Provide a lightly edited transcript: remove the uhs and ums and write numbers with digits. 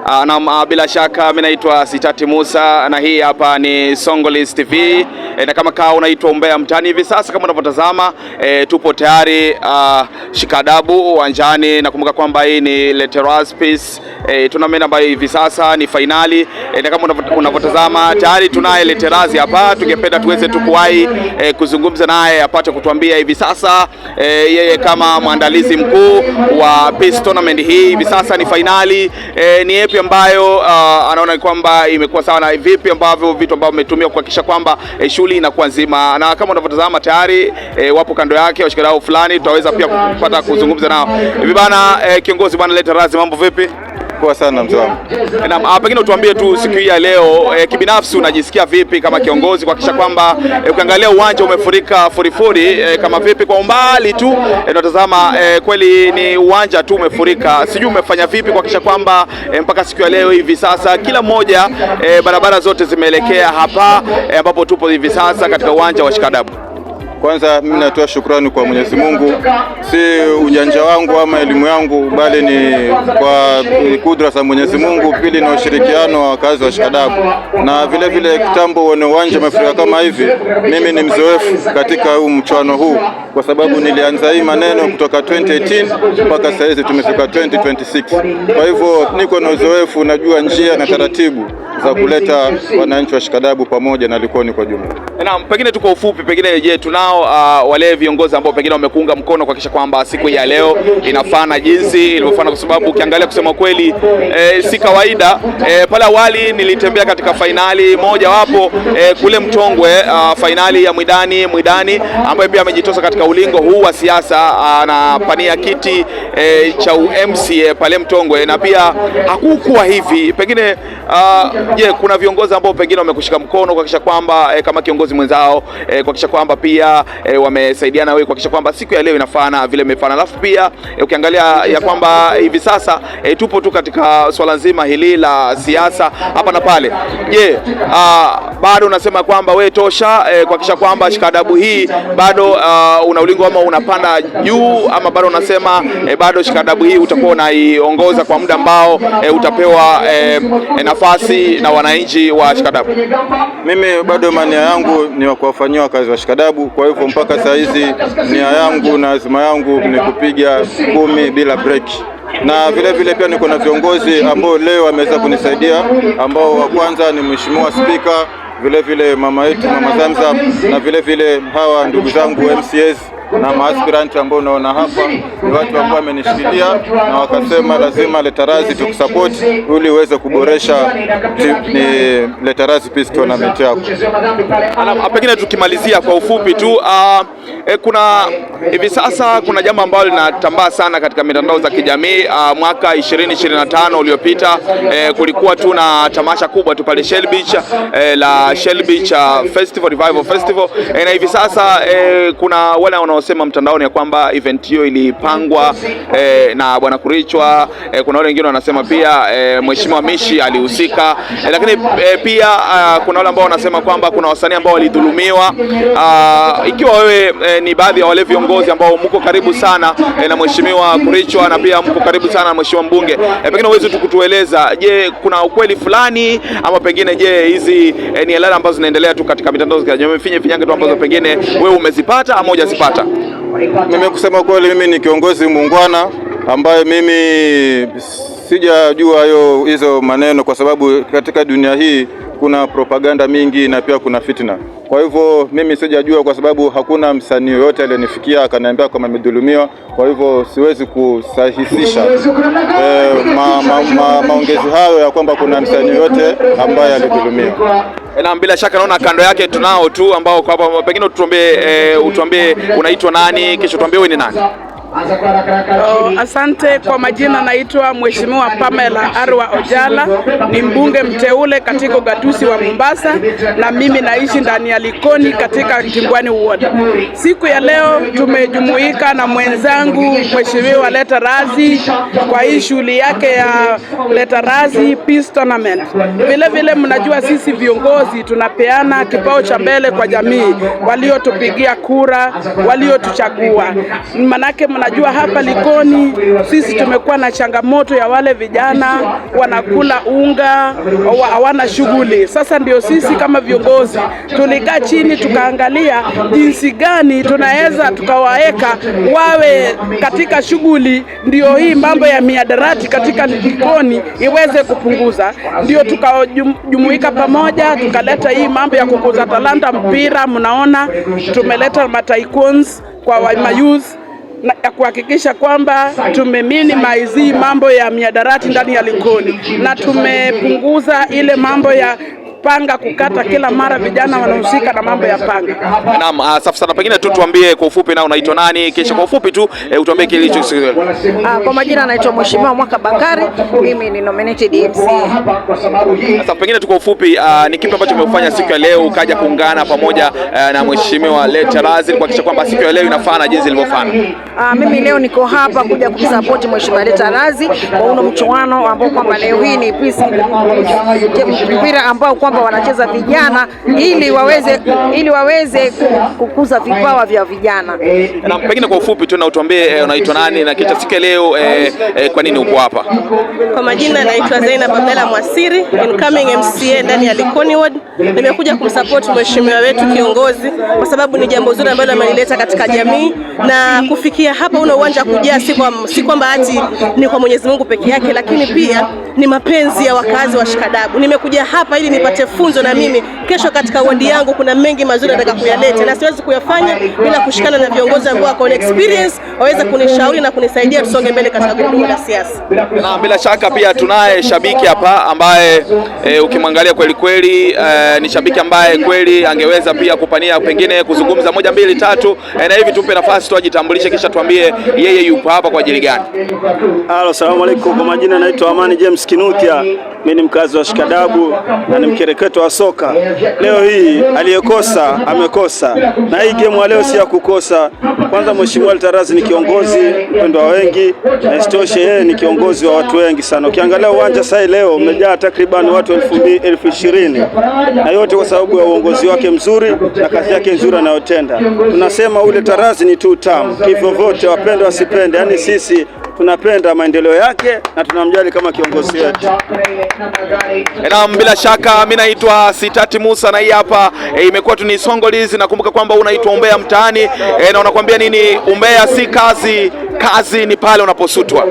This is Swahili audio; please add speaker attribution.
Speaker 1: Na bila shaka mimi naitwa Sitati Musa na hii hapa ni Songolis TV. Na kama kaa unaitwa Umbea Mtaani hivi sasa kama unavyotazama, tupo tayari shikadabu uwanjani. Nakumbuka kwamba hii ni Letterers Peace tournament ambayo hivi sasa ni finali. Na kama unavyotazama tayari tunaye Letterers hapa, tungependa tuweze tukuwahi kuzungumza naye apate kutuambia hivi sasa yeye kama mwandalizi mkuu wa Peace tournament hii hivi sasa ni finali, ni yapi ambayo anaona kwamba imekuwa sawa na vipi ambavyo vitu ambavyo umetumia kuhakikisha kwamba shughuli inakuwa nzima. Na kama unavyotazama tayari wapo kando yake washikadau fulani, tutaweza pia kupata kuzungumza nao. Hivi bana, kiongozi bwana Letterers, mambo vipi?
Speaker 2: Poa sana mzee wangu.
Speaker 1: Na pengine utuambie tu siku hii ya leo kibinafsi unajisikia vipi kama kiongozi kuhakikisha kwamba ukiangalia uwanja umefurika furifuri kama vipi kwa umbali tu unatazama kweli ni uwanja tu umefurika. Sijui umefanya vipi kuhakikisha kwamba mpaka siku ya leo hivi sasa kila mmoja barabara zote zimeelekea hapa ambapo tupo hivi sasa katika uwanja wa Shikadabu.
Speaker 2: Kwanza mimi natoa shukrani kwa Mwenyezi Mungu, si ujanja wangu ama elimu yangu, bali ni kwa kudra za Mwenyezi Mungu. Pili na ushirikiano wa wakazi wa Shikadabu, na vile vile kitambo wana uwanja umefurika kama hivi. Mimi ni mzoefu katika huu mchuano huu kwa sababu nilianza hii maneno kutoka 2018 mpaka sasa hivi tumefika 2026. Kwa hivyo niko na uzoefu, najua njia na taratibu za kuleta wananchi wa Shikadabu pamoja na Likoni kwa jumla.
Speaker 1: Na pengine tu kwa ufupi, pengine je, tunao wale viongozi ambao pengine wamekuunga mkono kuhakikisha kwamba siku ya leo inafana jinsi ilivyofana, kwa sababu ukiangalia kusema kweli si kawaida. Pale awali nilitembea katika fainali moja wapo kule Mtongwe, fainali ya Mwidani ambaye pia amejitosa katika ulingo huu wa siasa, anapania kiti cha UMCA pale Mtongwe, na pia hakukuwa hivi. Pengine je, kuna viongozi ambao pengine wamekushika mkono kuhakikisha kwamba kama kiongozi mwenzao kuhakikisha kwamba pia wamesaidiana wewe kuhakikisha kwamba siku ya leo inafana vile imefana? Alafu pia ukiangalia ya kwamba hivi sasa tupo tu katika swala nzima hili la siasa hapa na pale. Je, bado unasema kwamba we tosha kuhakikisha kwamba Shikadabu hii bado una ulingo ama unapanda juu, ama bado unasema bado Shikadabu hii utakuwa unaiongoza kwa muda ambao utapewa nafasi na wananchi wa Shikadabu?
Speaker 2: Mimi bado mania yangu ni kuwafanyia kazi wa Shikadabu. Kwa hivyo mpaka saa hizi nia yangu na azma yangu ni kupiga 10 bila break. Na vile vile pia niko na viongozi ambao leo wameweza kunisaidia, ambao wa kwanza ni Mheshimiwa Spika, vile vile mama yetu Mama Zamzam, na vile vile hawa ndugu zangu MCAs na maaspiranti ambao unaona hapa ni watu ambao wamenishikilia na wakasema lazima Letterers tukusupport ili uweze kuboresha ni Letterers Peace tournament yako.
Speaker 1: Pengine tukimalizia kwa ufupi tu, kuna hivi sasa kuna jambo ambalo linatambaa sana katika mitandao za kijamii. Mwaka 2025 uliopita kulikuwa tu na tamasha kubwa tu pale Shell Beach, la Shell Beach Festival, Revival Festival, na hivi sasa kuna wale wanaosema mtandaoni ya kwamba event hiyo ilipangwa na Bwana Kurichwa. Kuna wale wengine wanasema pia Mheshimiwa Mishi alihusika, lakini pia kuna wale ambao wanasema kwamba kuna wasanii ambao walidhulumiwa. Ikiwa wewe ni baadhi ya wale viongozi ambao mko karibu sana na Mheshimiwa Kurichwa na pia mko karibu sana na Mheshimiwa mbunge, pengine uweze kutueleza, je, kuna ukweli fulani ama pengine je hizi ni halala ambazo zinaendelea tu katika mitandao ya kijamii finyange tu ambazo pengine wewe umezipata ama hujazipata?
Speaker 2: Mimi kusema kweli, mimi ni kiongozi muungwana ambaye mimi sijajua hizo maneno, kwa sababu katika dunia hii kuna propaganda mingi na pia kuna fitna. Kwa hivyo mimi sijajua, kwa sababu hakuna msanii yoyote aliyenifikia akaniambia kama amedhulumiwa. Kwa hivyo siwezi kusahihisha maongezi hayo ya kwamba kuna msanii yoyote ambaye alidhulumiwa.
Speaker 1: Na bila shaka naona kando yake tunao tu ambao kwa hapa, pengine utuambie unaitwa nani, kisha tuambie wewe ni nani.
Speaker 3: Asante. Kwa majina naitwa Mheshimiwa Pamela Arwa Ojala, ni mbunge mteule katika ugatuzi wa Mombasa, na mimi naishi ndani ya Likoni katika Timbwani Ward. Siku ya leo tumejumuika na mwenzangu Mheshimiwa Letterers kwa hii shughuli yake ya Letterers Peace Tournament. Vile vile mnajua sisi viongozi tunapeana kipao cha mbele kwa jamii waliotupigia kura, waliotuchagua. Manake najua hapa Likoni sisi tumekuwa na changamoto ya wale vijana wanakula unga, hawana shughuli. Sasa ndio sisi kama viongozi tulikaa chini tukaangalia jinsi gani tunaweza tukawaeka wawe katika shughuli, ndio hii mambo ya miadarati katika Likoni iweze kupunguza. Ndio tukajumuika pamoja tukaleta hii mambo ya kukuza talanta mpira. Mnaona tumeleta mataikons kwa mayouth na kuhakikisha kwamba tumeminimize mambo ya miadarati ndani ya Likoni, na tumepunguza ile mambo ya panga kukata kila mara vijana wanahusika na mambo ya panga.
Speaker 1: Naam, safi sana. Pengine tu tuambie kwa ufupi na unaitwa nani, kisha kwa ufupi tu utuambie kilicho.
Speaker 4: Kwa majina naitwa Mheshimiwa Mwaka Bakari, mimi ni nominated MCA.
Speaker 1: Sasa pengine tu kwa ufupi ni kipi ambacho umefanya siku ya leo ukaja kuungana pamoja na Mheshimiwa Leterazi kuhakikisha kwamba siku ya leo inafana jinsi ilivyofana?
Speaker 4: Mimi leo niko hapa kuja kumsupport Mheshimiwa Leterazi kwa uno mchuano ambao kwamba leo hii ni peace mpira ambao kwamba wanacheza vijana ili waweze kukuza vipawa vya vijana.
Speaker 1: Na pengine kwa ufupi tu na utuambie unaitwa nani na kisha siku leo kwa nini uko hapa?
Speaker 5: Kwa majina naitwa Zainab Abdalla Mwasiri, incoming MCA ndani ya Likoni Ward. Nimekuja kumsupport mheshimiwa wetu kiongozi kwa sababu ni jambo zuri ambalo amelileta katika jamii, na kufikia hapa una uwanja kujaa si kwamba ati ni kwa Mwenyezi Mungu peke yake, lakini pia ni mapenzi ya wakazi wa Shikadabu. Nimekuja hapa ili nipate funzo, na mimi kesho katika wadi yangu kuna mengi mazuri nataka kuyaleta, na siwezi kuyafanya bila kushikana na viongozi ambao wako na experience waweza kunishauri na kunisaidia tusonge mbele katika gurudumu la siasa.
Speaker 1: Na bila shaka pia tunaye shabiki hapa ambaye ukimwangalia kweli kweli ni shabiki ambaye kweli angeweza pia kupania pengine kuzungumza 1 2 3, na hivi tumpe nafasi tu ajitambulishe kisha tuambie yeye yupo hapa kwa ajili gani.
Speaker 6: Halo, salamu alaykum. Kwa majina naitwa Amani James Kinuthia. Mimi ni mkazi wa Shikadabu na ni mkereketo wa soka. Leo hii aliyekosa amekosa, na hii game leo si ya kukosa. Kwanza Mheshimiwa Leterazi ni kiongozi mpendwa wengi, na isitoshe yeye ni kiongozi wa watu wengi sana. Ukiangalia uwanja sasa leo umejaa takriban watu 20,000, na yote kwa sababu ya uongozi wake mzuri na kazi yake nzuri anayotenda. Tunasema ule Leterazi ni two term, hivyo vote wapende wasipende, yani sisi tunapenda maendeleo yake na tunamjali kama kiongozi wetu.
Speaker 1: Na bila shaka mimi naitwa Sitati Musa, na hii hapa imekuwa tu ni Songolizi. Nakumbuka kwamba unaitwa Umbea Mtaani, na unakwambia nini, umbea si kazi, kazi ni pale unaposutwa.